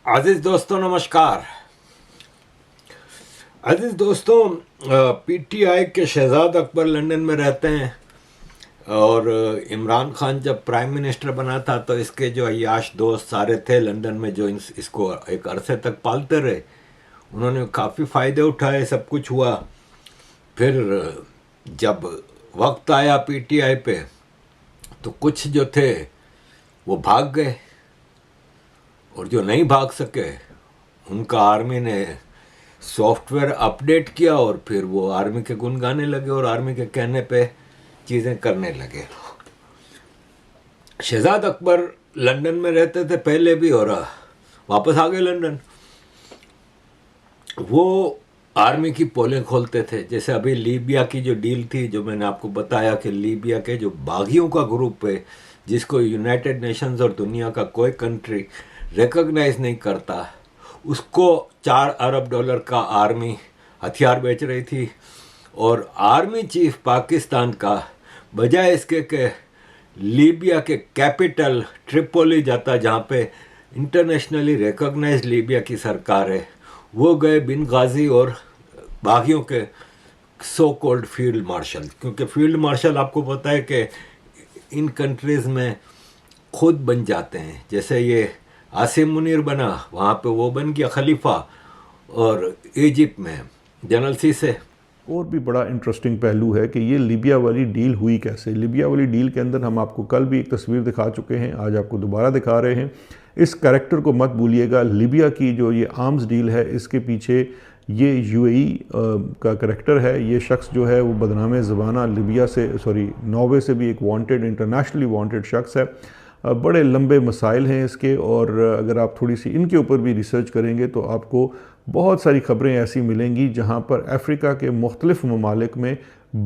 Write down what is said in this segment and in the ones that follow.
عزیز دوستوں نمسکار. عزیز دوستوں، P T I کے شہزاد اکبر لندن میں رہتے ہیں، اور عمران خان جب پرائم منسٹر بنا تھا تو اس کے جو عیاش دوست سارے تھے لندن میں جو اس کو ایک عرصے تک پالتے رہے، انہوں نے کافی فائدے اٹھائے، سب کچھ ہوا. پھر جب وقت آیا پی ٹی آئی پہ تو کچھ جو تھے وہ بھاگ گئے، اور جو نہیں بھاگ سکے ان کا آرمی نے سافٹ ویئر اپڈیٹ کیا، اور پھر وہ آرمی کے گن گانے لگے اور آرمی کے کہنے پہ چیزیں کرنے لگے. شہزاد اکبر لندن میں رہتے تھے پہلے بھی، اور واپس آ گئے لندن. وہ آرمی کی پولیں کھولتے تھے. جیسے ابھی لیبیا کی جو ڈیل تھی، جو میں نے آپ کو بتایا کہ لیبیا کے جو باغیوں کا گروپ ہے جس کو یونائٹڈ نیشنز اور دنیا کا کوئی کنٹری ریکگنائز نہیں کرتا، اس کو $4 ارب کا آرمی ہتھیار بیچ رہی تھی. اور آرمی چیف پاکستان کا بجائے اس کے کہ لیبیا کے کیپٹل ٹریپولی جاتا جہاں پہ انٹرنیشنلی ریکگنائز لیبیا کی سرکار ہے، وہ گئے بن غازی اور باغیوں کے سو کولڈ فیلڈ مارشل. کیونکہ فیلڈ مارشل آپ کو پتہ ہے کہ ان کنٹریز میں خود بن جاتے ہیں. جیسے یہ عاصم منیر بنا، وہاں پہ وہ بن گیا خلیفہ، اور ایجپٹ میں جنرل سیسے. اور بھی بڑا انٹرسٹنگ پہلو ہے کہ یہ لیبیا والی ڈیل ہوئی کیسے. لیبیا والی ڈیل کے اندر ہم آپ کو کل بھی ایک تصویر دکھا چکے ہیں، آج آپ کو دوبارہ دکھا رہے ہیں. اس کریکٹر کو مت بھولیے گا. لیبیا کی جو یہ آرمز ڈیل ہے، اس کے پیچھے یہ یو اے ای کا کریکٹر ہے. یہ شخص جو ہے وہ بدنام زبانہ لیبیا سے ناروے سے بھی ایک وانٹڈ، انٹرنیشنلی وانٹڈ شخص ہے. بڑے لمبے مسائل ہیں اس کے، اور اگر آپ تھوڑی سی ان کے اوپر بھی ریسرچ کریں گے تو آپ کو بہت ساری خبریں ایسی ملیں گی جہاں پر افریقہ کے مختلف ممالک میں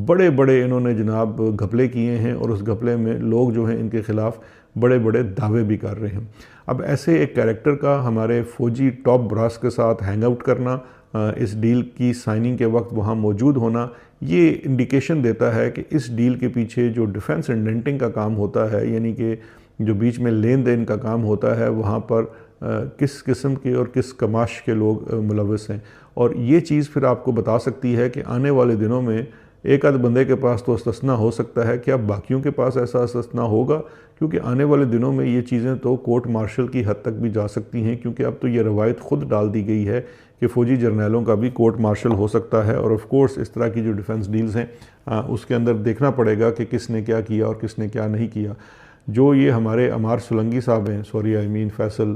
بڑے بڑے انہوں نے جناب گھپلے کیے ہیں، اور اس گھپلے میں لوگ جو ہیں ان کے خلاف بڑے بڑے دعوے بھی کر رہے ہیں. اب ایسے ایک کریکٹر کا ہمارے فوجی ٹاپ براس کے ساتھ ہینگ آؤٹ کرنا، اس ڈیل کی سائننگ کے وقت وہاں موجود ہونا، یہ انڈیکیشن دیتا ہے کہ اس ڈیل کے پیچھے جو ڈیفنس انڈینٹنگ کا کام ہوتا ہے، یعنی کہ جو بیچ میں لین دین کا کام ہوتا ہے، وہاں پر کس قسم کے اور کس کماش کے لوگ ملوث ہیں. اور یہ چیز پھر آپ کو بتا سکتی ہے کہ آنے والے دنوں میں ایک آدھ بندے کے پاس تو استثنا ہو سکتا ہے، کہ اب باقیوں کے پاس ایسا استثنا ہوگا، کیونکہ آنے والے دنوں میں یہ چیزیں تو کورٹ مارشل کی حد تک بھی جا سکتی ہیں. کیونکہ اب تو یہ روایت خود ڈال دی گئی ہے کہ فوجی جرنیلوں کا بھی کورٹ مارشل ہو سکتا ہے. اور آف کورس اس طرح کی جو ڈیفنس ڈیلز ہیں اس کے اندر دیکھنا پڑے گا کہ کس نے کیا کیا اور کس نے کیا نہیں کیا. جو یہ ہمارے عمار سولنگی صاحب ہیں، فیصل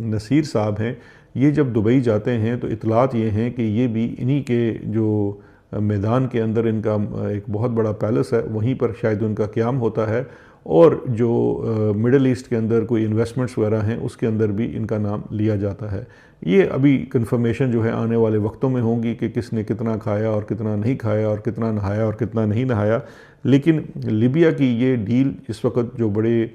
نصیر صاحب ہیں، یہ جب دبئی جاتے ہیں تو اطلاعات یہ ہیں کہ یہ بھی انہی کے جو میدان کے اندر ان کا ایک بہت بڑا پیلس ہے، وہیں پر شاید ان کا قیام ہوتا ہے. اور جو مڈل ایسٹ کے اندر کوئی انویسٹمنٹس وغیرہ ہیں اس کے اندر بھی ان کا نام لیا جاتا ہے. یہ ابھی کنفرمیشن جو ہے آنے والے وقتوں میں ہوں گی کہ کس نے کتنا کھایا اور کتنا نہیں کھایا، اور کتنا نہایا اور کتنا نہیں نہایا. لیکن لیبیا کی یہ ڈیل اس وقت جو بڑے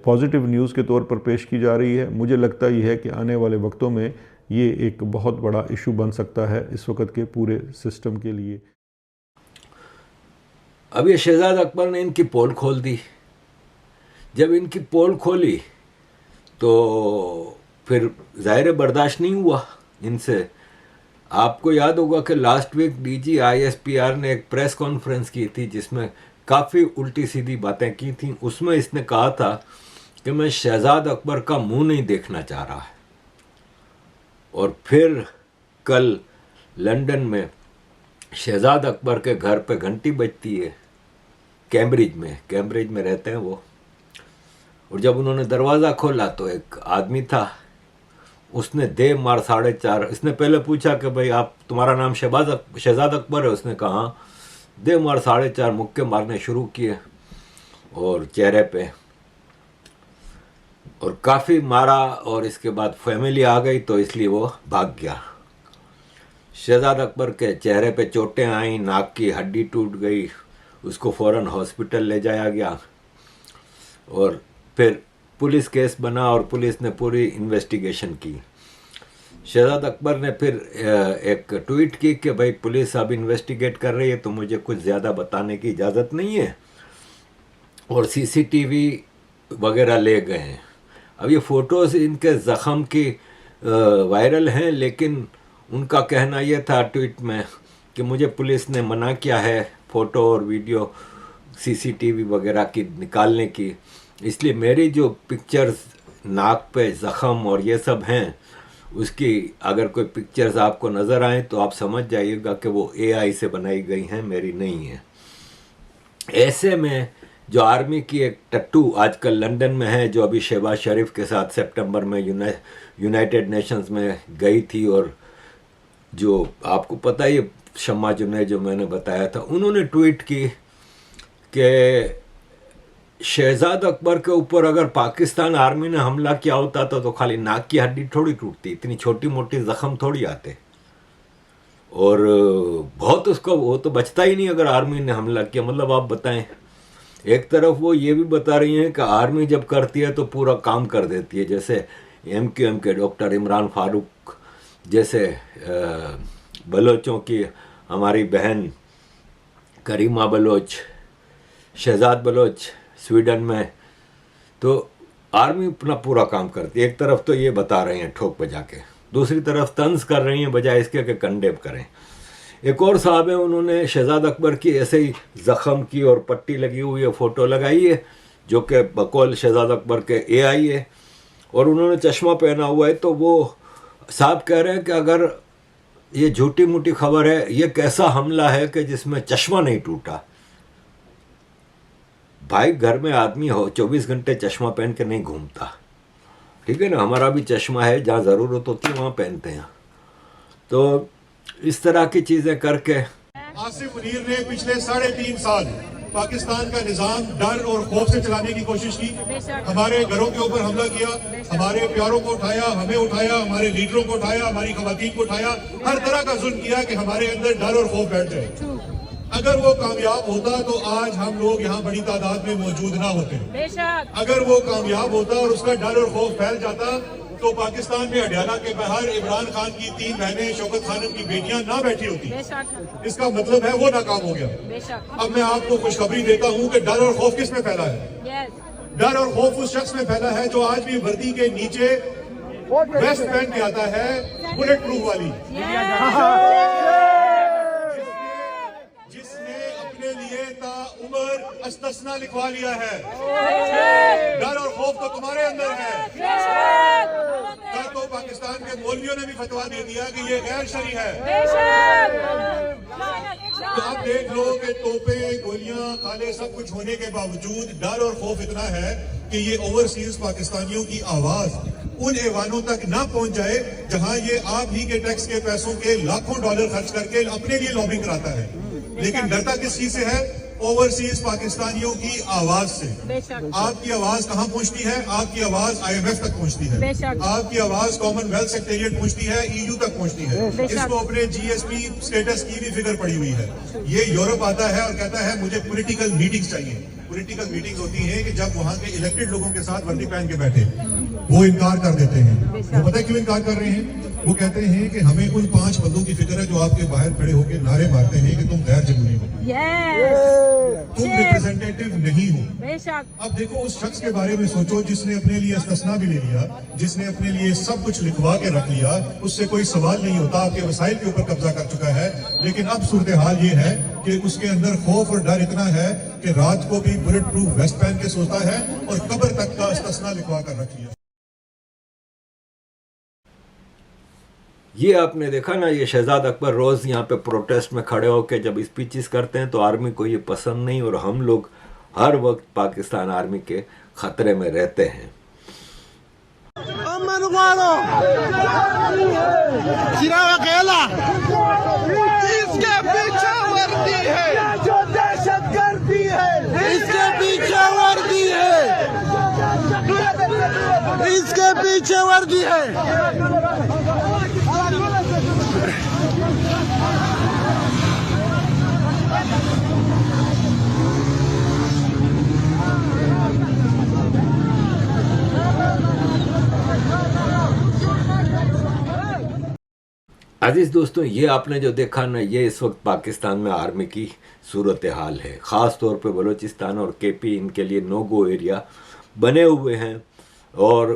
پازیٹیو نیوز کے طور پر پیش کی جا رہی ہے، مجھے لگتا یہ ہے کہ آنے والے وقتوں میں یہ ایک بہت بڑا ایشو بن سکتا ہے اس وقت کے پورے سسٹم کے لیے. اب یہ شہزاد اکبر نے ان کی پول کھول دی. جب ان کی پول کھولی تو پھر ظاہر برداشت نہیں ہوا ان سے. آپ کو یاد ہوگا کہ last week D G ISPR نے ایک پریس کانفرنس کی تھی جس میں کافی الٹی سیدھی باتیں کی تھیں. اس میں اس نے کہا تھا کہ میں شہزاد اکبر کا منہ نہیں دیکھنا چاہ رہا ہے. اور پھر کل لندن میں شہزاد اکبر کے گھر پہ گھنٹی بجتی ہے، کیمبرج میں رہتے ہیں وہ. اور جب انہوں نے دروازہ کھولا تو ایک آدمی تھا، اس نے دے مار 4:30. اس نے پہلے پوچھا کہ بھئی تمہارا نام شہزاد اکبر ہے؟ اس نے کہا ہاں. دے مار 4:30 مکے مارنے شروع کیے اور چہرے پہ، اور کافی مارا. اور اس کے بعد فیملی آ گئی تو اس لیے وہ بھاگ گیا. شہزاد اکبر کے چہرے پہ چوٹیں آئیں، ناک کی ہڈی ٹوٹ گئی، اس کو فوراً ہاسپٹل لے جایا گیا. اور پھر پولیس کیس بنا اور پولیس نے پوری انویسٹیگیشن کی. شہزاد اکبر نے پھر ایک ٹویٹ کی کہ بھائی پولیس اب انویسٹیگیٹ کر رہی ہے تو مجھے کچھ زیادہ بتانے کی اجازت نہیں ہے. اور CCTV وغیرہ لے گئے ہیں. اب یہ فوٹوز ان کے زخم کی وائرل ہیں، لیکن ان کا کہنا یہ تھا ٹویٹ میں کہ مجھے پولیس نے منع کیا ہے فوٹو اور ویڈیو CCTV وغیرہ کی نکالنے کی، اس لیے میری جو پکچرز ناک پہ زخم اور یہ سب ہیں اس کی اگر کوئی پکچرز آپ کو نظر آئیں تو آپ سمجھ جائیے گا کہ وہ AI سے بنائی گئی ہیں، میری نہیں ہیں۔ ایسے میں جو آرمی کی ایک ٹٹو آج کل لندن میں ہے، جو ابھی شہباز شریف کے ساتھ سپٹمبر میں یونائٹڈ نیشنز میں گئی تھی، اور جو آپ کو پتہ ہی شمع جنید جو میں نے بتایا تھا، انہوں نے ٹویٹ کی کہ شہزاد اکبر کے اوپر اگر پاکستان آرمی نے حملہ کیا ہوتا تو خالی ناک کی ہڈی تھوڑی ٹوٹتی، اتنی چھوٹی موٹی زخم تھوڑی آتے، اور بہت اس کو وہ تو بچتا ہی نہیں اگر آرمی نے حملہ کیا۔ مطلب آپ بتائیں، ایک طرف وہ یہ بھی بتا رہی ہیں کہ آرمی جب کرتی ہے تو پورا کام کر دیتی ہے، جیسے MQM کے ڈاکٹر عمران فاروق جیسے بلوچوں کی ہماری بہن کریمہ بلوچ، شہزاد بلوچ سویڈن میں، تو آرمی اپنا پورا کام کرتی ہے۔ ایک طرف تو یہ بتا رہے ہیں ٹھوک بجا کے، دوسری طرف طنز کر رہی ہیں بجائے اس کے کہ کنڈیم کریں۔ ایک اور صاحب ہیں، انہوں نے شہزاد اکبر کی ایسے ہی زخم کی اور پٹی لگی ہوئی ہے فوٹو لگائی ہے، جو کہ بقول شہزاد اکبر کے AI ہے، اور انہوں نے چشمہ پہنا ہوا ہے۔ تو وہ صاحب کہہ رہے ہیں کہ اگر یہ جھوٹی موٹی خبر ہے، یہ کیسا حملہ ہے کہ جس میں چشمہ نہیں ٹوٹا؟ بھائی گھر میں آدمی ہو 24 گھنٹے چشمہ پہن کے نہیں گھومتا، ٹھیک ہے نا؟ ہمارا بھی چشمہ ہے، جہاں ضرورت ہوتی ہے وہاں پہنتے ہیں۔ تو اس طرح کی چیزیں کر کے آصف منیر نے پچھلے 3.5 سال پاکستان کا نظام ڈر اور خوف سے چلانے کی کوشش کی، ہمارے گھروں کے اوپر حملہ کیا، ہمارے پیاروں کو اٹھایا، ہمیں اٹھایا، ہمارے لیڈروں کو اٹھایا، ہماری خواتین کو اٹھایا، ہر طرح کا ظلم کیا کہ ہمارے اندر ڈر اور خوف بیٹھ جائے۔ اگر وہ کامیاب ہوتا تو آج ہم لوگ یہاں بڑی تعداد میں موجود نہ ہوتے۔ اگر وہ کامیاب ہوتا اور اس کا ڈر اور خوف پھیل جاتا تو پاکستان میں اڈیالہ کے باہر عمران خان کی 3 بہنیں، شوکت خانم کی بیٹیاں نہ بیٹھی ہوتی۔ اس کا مطلب ہے وہ ناکام ہو گیا۔ اب میں آپ کو خوشخبری دیتا ہوں کہ ڈر اور خوف کس میں پھیلا ہے؟ ڈر اور خوف اس شخص میں پھیلا ہے جو آج بھی وردی کے نیچے ویسٹ پہن کے آتا ہے، بلٹ پروف والی، جس نے اپنے لیے تا عمر استثنا لکھوا لیا ہے۔ ڈر اور خوف تو تمہارے اندر ہے۔ تو پاکستان کے مولویوں نے بھی فتویٰ دے دیا کہ یہ غیر شرعی ہے۔ تو آپ دیکھ لو کہ توپیں، گولیاں، کھالے سب کچھ ہونے کے باوجود ڈر اور خوف اتنا ہے کہ یہ اوورسیز پاکستانیوں کی آواز ان ایوانوں تک نہ پہنچ جائے جہاں یہ آپ ہی کے ٹیکس کے پیسوں کے لاکھوں ڈالر خرچ کر کے اپنے لیے لابنگ کراتا ہے۔ لیکن ڈرتا کس چیز سے ہے؟ اوورسیز پاکستانیوں کی آواز سے۔ آپ کی آواز کہاں پہنچتی ہے؟ آپ کی آواز IMF تک پہنچتی ہے، آپ کی آواز کامن ویلتھ سیکریٹریٹ پہنچتی ہے، EU تک پہنچتی ہے۔ اس کو اپنے GSP سٹیٹس کی بھی فکر پڑی ہوئی ہے۔ یہ یورپ آتا ہے اور کہتا ہے مجھے پولیٹیکل میٹنگز چاہیے۔ پولیٹیکل میٹنگز ہوتی ہیں کہ جب وہاں کے الیکٹڈ لوگوں کے ساتھ وردی پہن کے بیٹھے، وہ انکار کر دیتے ہیں۔ وہ پتہ ہے کیوں انکار کر رہے ہیں؟ وہ کہتے ہیں کہ ہمیں ان 5 بندوں کی فکر ہے جو آپ کے باہر کھڑے ہو کے نعرے مارتے ہیں کہ تم غیر جمہوری ہو، تم ریپرزینٹیٹیو نہیں ہو۔ اب دیکھو اس شخص کے بارے میں سوچو جس نے اپنے لیے استثنا بھی لے لیا، جس نے اپنے لیے سب کچھ لکھوا کے رکھ لیا، اس سے کوئی سوال نہیں ہوتا، آپ کے وسائل کے اوپر قبضہ کر چکا ہے، لیکن اب صورتحال یہ ہے کہ اس کے اندر خوف اور ڈر اتنا ہے کہ رات کو بھی بلٹ پروف ویسٹ پہن کے سوتا ہے اور قبر تک کا استثنا لکھوا کر رکھ لیا۔ یہ آپ نے دیکھا نا، یہ شہزاد اکبر روز یہاں پہ پروٹیسٹ میں کھڑے ہو کے جب اسپیچز کرتے ہیں تو آرمی کو یہ پسند نہیں، اور ہم لوگ ہر وقت پاکستان آرمی کے خطرے میں رہتے ہیں۔ اس کے پیچھے وردی ہے جو دہشت گردی ہے، اس کے پیچھے وردی ہے، اس کے پیچھے وردی ہے۔ عزیز دوستوں، یہ آپ نے جو دیکھا نا، یہ اس وقت پاکستان میں آرمی کی صورتحال ہے۔ خاص طور پہ بلوچستان اور KP ان کے لیے نو گو ایریا بنے ہوئے ہیں، اور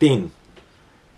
3,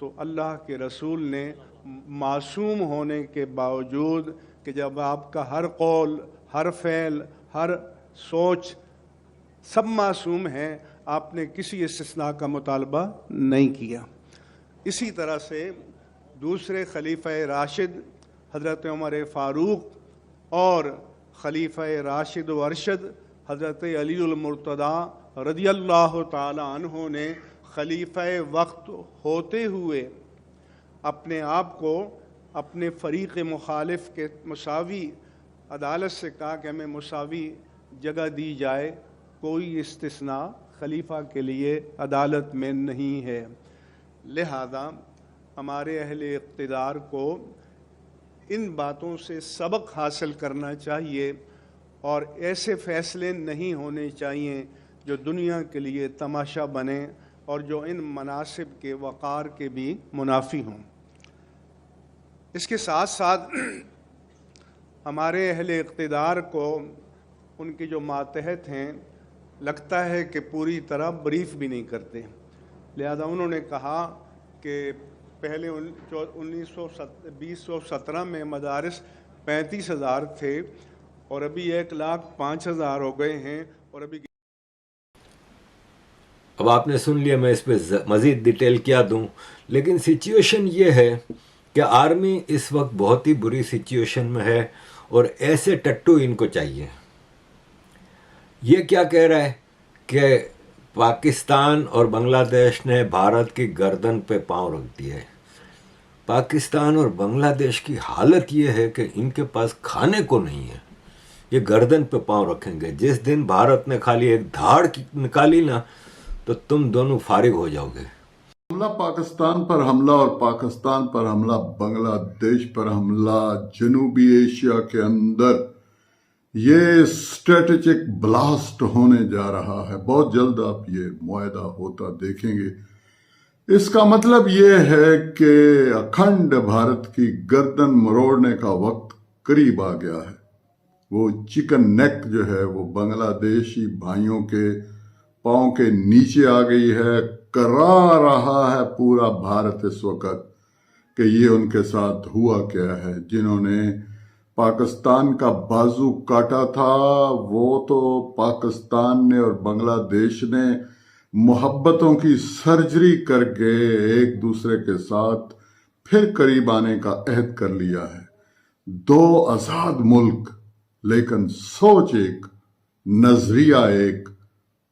تو اللہ کے رسول نے معصوم ہونے کے باوجود کہ جب آپ کا ہر قول، ہر فعل، ہر سوچ سب معصوم ہیں، آپ نے کسی استثناء کا مطالبہ نہیں کیا۔ اسی طرح سے دوسرے خلیفہ راشد حضرت عمر فاروق اور خلیفہ راشد و ارشد حضرت علی المرتضیٰ رضی اللہ تعالی عنہ نے خلیفہ وقت ہوتے ہوئے اپنے آپ کو اپنے فریق مخالف کے مساوی عدالت سے کہا کہ ہمیں مساوی جگہ دی جائے، کوئی استثناء خلیفہ کے لیے عدالت میں نہیں ہے۔ لہذا ہمارے اہل اقتدار کو ان باتوں سے سبق حاصل کرنا چاہیے اور ایسے فیصلے نہیں ہونے چاہیے جو دنیا کے لیے تماشا بنے اور جو ان مناصب کے وقار کے بھی منافی ہوں۔ اس کے ساتھ ساتھ ہمارے اہل اقتدار کو ان کے جو ماتحت ہیں لگتا ہے کہ پوری طرح بریف بھی نہیں کرتے، لہذا انہوں نے کہا کہ پہلے 2017 میں مدارس 35,000 تھے اور ابھی 1,05,000 ہو گئے ہیں، اور اب آپ نے سن لیا، میں اس پہ مزید ڈیٹیل کیا دوں، لیکن سچویشن یہ ہے کہ آرمی اس وقت بہت ہی بری سچویشن میں ہے اور ایسے ٹٹو ان کو چاہیے۔ یہ کیا کہہ رہا ہے کہ پاکستان اور بنگلہ دیش نے بھارت کی گردن پہ پاؤں رکھ دیا ہے۔ پاکستان اور بنگلہ دیش کی حالت یہ ہے کہ ان کے پاس کھانے کو نہیں ہے، یہ گردن پہ پاؤں رکھیں گے۔ جس دن بھارت نے خالی ایک دھاڑ نکالی نا تو تم دونوں فارغ ہو جاؤ گے۔ حملہ پاکستان پر حملہ اور پاکستان پر حملہ، بنگلہ دیش پر حملہ، جنوبی ایشیا کے اندر یہ اسٹریٹجک بلاسٹ ہونے جا رہا ہے۔ بہت جلد آپ یہ معاہدہ ہوتا دیکھیں گے۔ اس کا مطلب یہ ہے کہ اکھنڈ بھارت کی گردن مروڑنے کا وقت قریب آ گیا ہے۔ وہ چکن نیک جو ہے وہ بنگلہ دیشی بھائیوں کے پاؤں کے نیچے آ گئی ہے۔ کرا رہا ہے پورا بھارت اس وقت کہ یہ ان کے ساتھ ہوا کیا ہے۔ جنہوں نے پاکستان کا بازو کاٹا تھا وہ تو پاکستان نے اور بنگلہ دیش نے محبتوں کی سرجری کر کے ایک دوسرے کے ساتھ پھر قریب آنے کا عہد کر لیا ہے۔ دو آزاد ملک، لیکن سوچ ایک، نظریہ ایک۔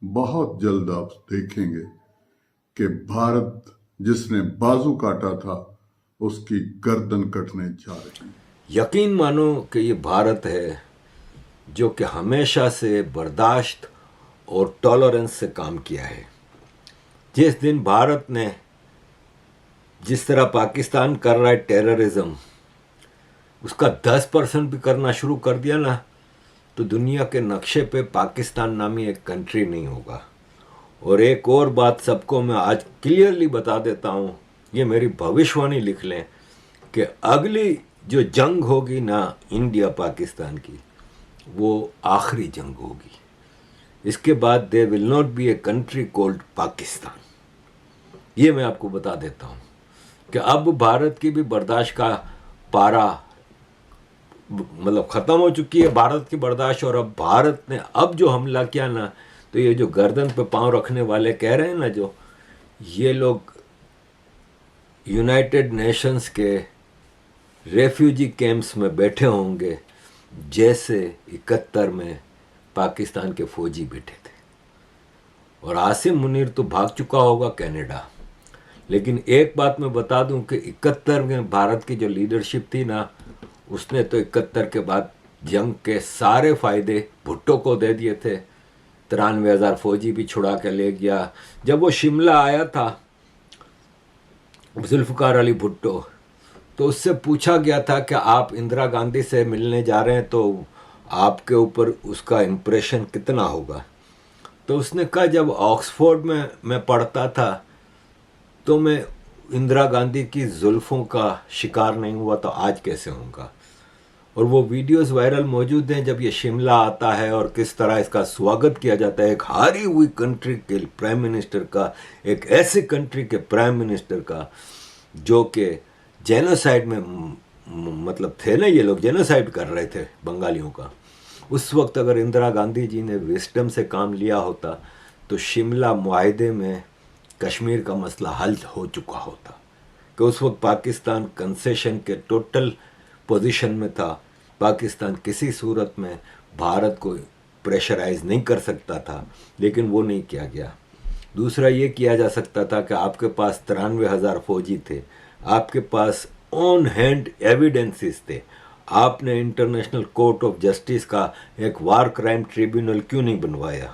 بہت جلد آپ دیکھیں گے کہ بھارت جس نے بازو کاٹا تھا اس کی گردن کٹنے جا رہی ہے۔ یقین مانو کہ یہ بھارت ہے جو کہ ہمیشہ سے برداشت اور ٹالرنس سے کام کیا ہے۔ جس دن بھارت نے جس طرح پاکستان کر رہا ہے ٹیررزم، اس کا 10% بھی کرنا شروع کر دیا نا تو دنیا کے نقشے پہ پاکستان نامی ایک کنٹری نہیں ہوگا۔ اور ایک اور بات سب کو میں آج کلیئرلی بتا دیتا ہوں، یہ میری بھوشوانی لکھ لیں کہ اگلی جو جنگ ہوگی نا انڈیا پاکستان کی، وہ آخری جنگ ہوگی۔ اس کے بعد there will not be a country called Pakistan. یہ میں آپ کو بتا دیتا ہوں کہ اب بھارت کی بھی برداشت کا پارا مطلب ختم ہو چکی ہے، بھارت کی برداشت۔ اور اب بھارت نے اب جو حملہ کیا نا تو یہ جو گردن پہ پاؤں رکھنے والے کہہ رہے ہیں نا، جو یہ لوگ یونائٹڈ نیشنز کے ریفیوجی کیمپس میں بیٹھے ہوں گے جیسے 71 میں پاکستان کے فوجی بیٹھے تھے۔ اور عاصم منیر تو بھاگ چکا ہوگا کینیڈا۔ لیکن ایک بات میں بتا دوں کہ 71 میں بھارت کی جو لیڈرشپ تھی نا، اس نے تو 71 کے بعد جنگ کے سارے فائدے بھٹو کو دے دیے تھے۔ 93,000 فوجی بھی چھڑا کے لے گیا۔ جب وہ شملہ آیا تھا ذوالفقار علی بھٹو، تو اس سے پوچھا گیا تھا کہ آپ اندرا گاندھی سے ملنے جا رہے ہیں تو آپ کے اوپر اس کا امپریشن کتنا ہوگا؟ تو اس نے کہا جب آکسفورڈ میں میں پڑھتا تھا تو میں اندرا گاندھی کی زلفوں کا شکار نہیں ہوا تو آج کیسے ہوں گا؟ اور وہ ویڈیوز وائرل موجود ہیں جب یہ شملہ آتا ہے اور کس طرح اس کا سواگت کیا جاتا ہے، ایک ہاری ہوئی کنٹری کے پرائم منسٹر کا، ایک ایسی کنٹری کے پرائم منسٹر کا جو کہ جینوسائڈ میں مطلب تھے نا، یہ لوگ جینوسائڈ کر رہے تھے بنگالیوں کا. اس وقت اگر اندرا گاندھی جی نے وزڈم سے کام لیا ہوتا تو شملہ معاہدے میں کشمیر کا مسئلہ حل ہو چکا ہوتا، کہ اس وقت پاکستان کنسیشن کے ٹوٹل پوزیشن میں تھا. پاکستان کسی صورت میں بھارت کو پریشرائز نہیں کر سکتا تھا، لیکن وہ نہیں کیا گیا. دوسرا یہ کیا جا سکتا تھا کہ آپ کے پاس 93,000 فوجی تھے، آپ کے پاس آن ہینڈ ایویڈنسز تھے. آپ نے انٹرنیشنل کورٹ آف جسٹس کا ایک وار کرائم ٹریبیونل کیوں نہیں بنوایا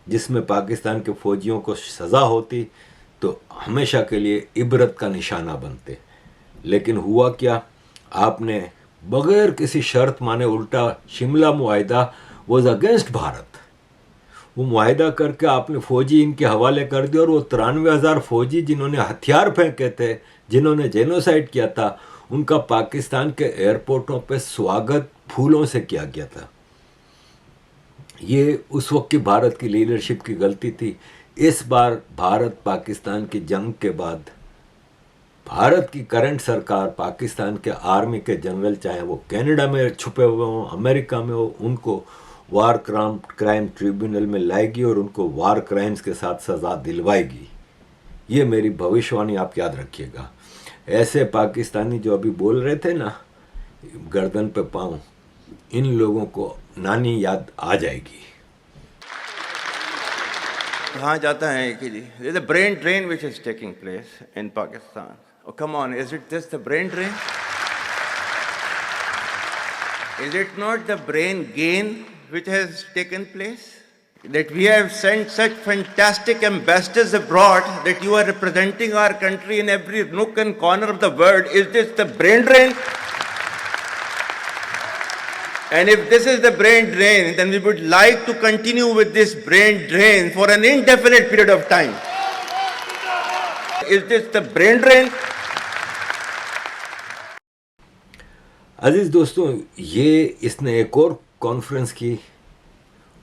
جس میں پاکستان کے فوجیوں کو سزا ہوتی تو ہمیشہ کے لیے عبرت کا نشانہ بنتے. لیکن ہوا کیا، آپ نے بغیر کسی شرط مانے الٹا شملہ معاہدہ واز اگینسٹ بھارت، وہ معاہدہ کر کے آپ نے فوجی ان کے حوالے کر دیا، اور وہ 93,000 فوجی جنہوں نے ہتھیار پھینکے تھے، جنہوں نے جینوسائڈ کیا تھا، ان کا پاکستان کے ایئرپورٹوں پہ سواگت پھولوں سے کیا گیا تھا. یہ اس وقت کی بھارت کی لیڈرشپ کی غلطی تھی. اس بار بھارت پاکستان کی جنگ کے بعد بھارت کی کرنٹ سرکار، پاکستان کے آرمی کے جنرل، چاہے وہ کینیڈا میں چھپے ہوئے ہوں، امریکہ میں ہو، ان کو وار کرائم ٹریبیونل میں لائے گی اور ان کو وار کرائمز کے ساتھ سزا دلوائے گی. یہ میری بھوشوانی آپ یاد رکھیے گا. ایسے پاکستانی جو ابھی بول رہے تھے نا گردن پہ پاؤں، ان لوگوں کو نانی یاد آ جائے گی. کہا جاتا ہے کہ جی there's a brain drain which is taking place in Pakistan. Oh, come on, is it just the brain drain? Is it not the brain gain which has taken place? That we have sent such fantastic ambassadors abroad that you are representing our country in every nook and corner of the world. Is this the brain drain? And if this is the brain drain, then we would like to continue with this brain drain for an indefinite period of time. Is this the brain drain? عزیز دوستوں، یہ اس نے ایک اور conference کی،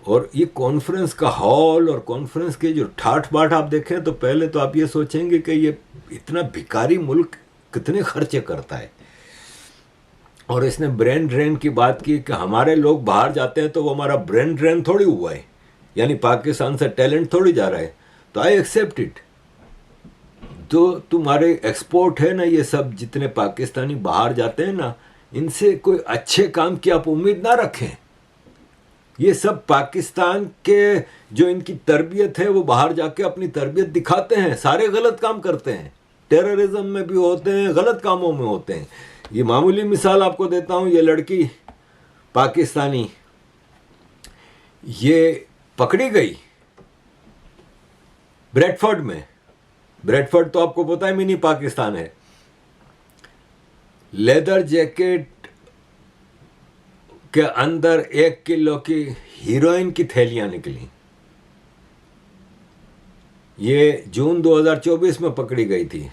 اور یہ conference کا hall اور کانفرنس کے جو ٹھاٹ باٹ آپ دیکھیں تو پہلے تو آپ یہ سوچیں گے کہ یہ اتنا بھکاری ملک کتنے خرچے کرتا ہے. اور اس نے برین ڈرین کی بات کی کہ ہمارے لوگ باہر جاتے ہیں تو وہ ہمارا برین ڈرین تھوڑی ہوا ہے، یعنی پاکستان سے ٹیلنٹ تھوڑی جا رہا ہے. تو آئی ایکسیپٹ اٹ. جو تمہارے ایکسپورٹ ہے نا، یہ سب جتنے پاکستانی باہر جاتے ہیں نا، ان سے کوئی اچھے کام کی آپ امید نہ رکھیں. یہ سب پاکستان کے جو ان کی تربیت ہے وہ باہر جا کے اپنی تربیت دکھاتے ہیں، سارے غلط کام کرتے ہیں، ٹیررزم میں بھی ہوتے ہیں، غلط کاموں میں ہوتے ہیں. یہ معمولی مثال آپ کو دیتا ہوں، یہ لڑکی پاکستانی یہ پکڑی گئی بریڈ فورڈ میں. بریڈ فورڈ تو آپ کو پتا ہے منی پاکستان ہے. لیدر جیکٹ کے اندر 1 کلو کی ہیروئن کی تھیلیاں نکلی. یہ جون 2024 میں پکڑی گئی تھی.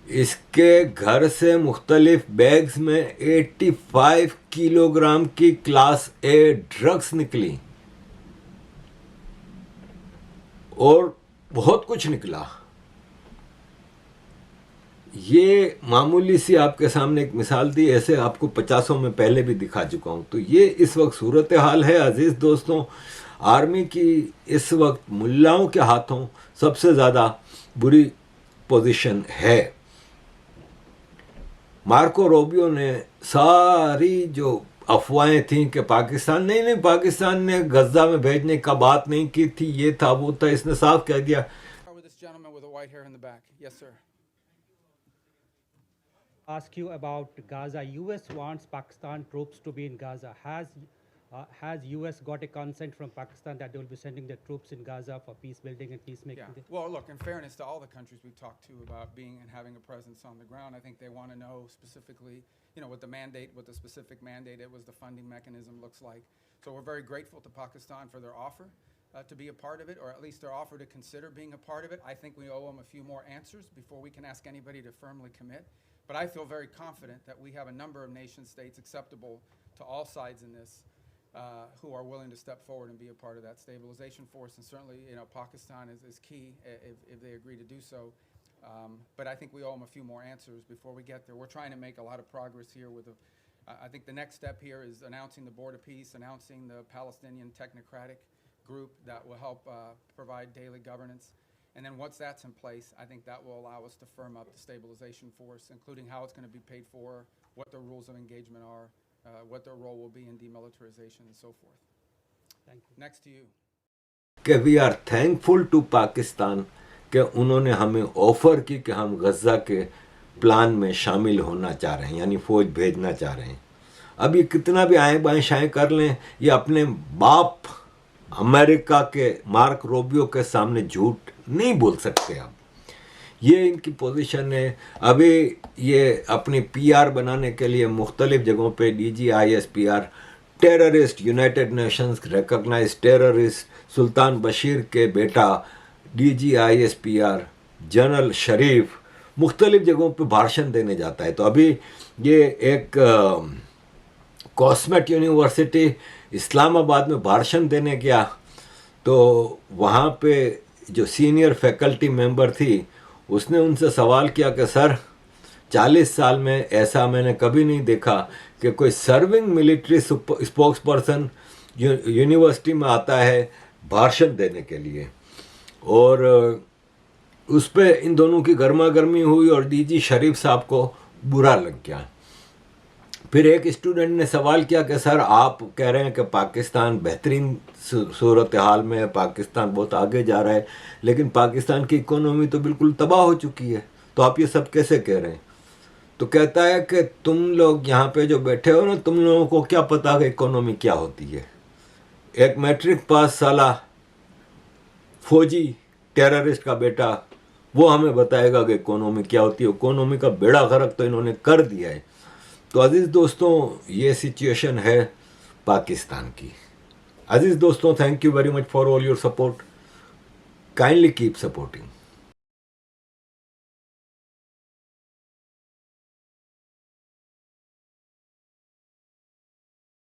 اس کے گھر سے مختلف بیگز میں 85 کلو گرام کی کلاس اے ڈرگز نکلی اور بہت کچھ نکلا. یہ معمولی سی آپ کے سامنے ایک مثال دی، ایسے آپ کو 50 میں پہلے بھی دکھا چکا ہوں. تو یہ اس وقت صورتحال ہے عزیز دوستوں. آرمی کی اس وقت ملاؤں کے ہاتھوں سب سے زیادہ بری پوزیشن ہے. مارکو روبیو نے ساری جو افواہیں تھیں کہ پاکستان نہیں پاکستان نے غزہ میں بھیجنے کا بات نہیں کی تھی، یہ تھا وہ تھا، اس نے صاف کہہ دیا. Ask you about Gaza. US wants Pakistan troops to be in Gaza. Has US got a consent from Pakistan that they will be sending their troops in Gaza for peace building and peacemaking? Yeah. Well, look, in fairness to all the countries we've talked to about being and having a presence on the ground, I think they want to know specifically, what the mandate, what the specific mandate, it was the funding mechanism looks like. So we're very grateful to Pakistan for their offer to be a part of it, or at least their offer to consider being a part of it. I think we owe them a few more answers before we can ask anybody to firmly commit. But I feel very confident that we have a number of nation states acceptable to all sides in this who are willing to step forward and be a part of that stabilization force. And certainly, Pakistan is key if they agree to do so. But I think we owe them a few more answers before we get there. We're trying to make a lot of progress here with I think the next step here is announcing the Board of Peace, announcing the Palestinian Technocratic Group that will help provide daily governance. And then once that's in place, I think that will allow us to firm up the stabilization force, including how it's going to be paid for, what the rules of engagement are, what their role will be in demilitarization and so forth. Thank you. Next to you. کہ we are thankful to Pakistan کہ انہوں نے ہمیں offer کی کہ ہم غزہ کے plan میں شامل ہونا چاہ رہے ہیں، یعنی فوج بھیجنا چاہ رہے ہیں. اب یہ کتنا بھی آئیں بائیں شائیں کر لیں، یہ اپنے باپ امریکہ کے مارک روبیو کے سامنے جھوٹ نہیں بول سکتے. اب یہ ان کی پوزیشن ہے. ابھی یہ اپنی پی آر بنانے کے لیے مختلف جگہوں پہ DGISPR terrorist, United Nations recognize terrorist, Sultan Bashir کے بیٹا DGISPR جنرل شریف مختلف جگہوں پہ بھاشن دینے جاتا ہے. تو ابھی یہ ایک کاسمیٹ یونیورسٹی اسلام آباد میں بھاشن دینے گیا تو وہاں پہ جو سینئر فیکلٹی ممبر تھی اس نے ان سے سوال کیا کہ سر 40 سال میں ایسا میں نے کبھی نہیں دیکھا کہ کوئی serving military spokes person university میں آتا ہے بھاشن دینے کے لیے. اور اس پہ ان دونوں کی گرما گرمی ہوئی اور DG شریف صاحب کو برا لگ گیا. پھر ایک اسٹوڈنٹ نے سوال کیا کہ سر آپ کہہ رہے ہیں کہ پاکستان بہترین صورتحال میں ہے، پاکستان بہت آگے جا رہا ہے، لیکن پاکستان کی اکانومی تو بالکل تباہ ہو چکی ہے، تو آپ یہ سب کیسے کہہ رہے ہیں؟ تو کہتا ہے کہ تم لوگ یہاں پہ جو بیٹھے ہو نا، تم لوگوں کو کیا پتا کہ اکانومی کیا ہوتی ہے. ایک میٹرک پاس سالہ فوجی ٹیررسٹ کا بیٹا وہ ہمیں بتائے گا کہ اکانومی کیا ہوتی ہے. اکانومی کا بیڑا غرق تو انہوں نے کر دیا ہے. تو عزیز دوستوں یہ سچویشن ہے پاکستان کی. عزیز دوستوں thank you very much for all your support. Kindly keep supporting.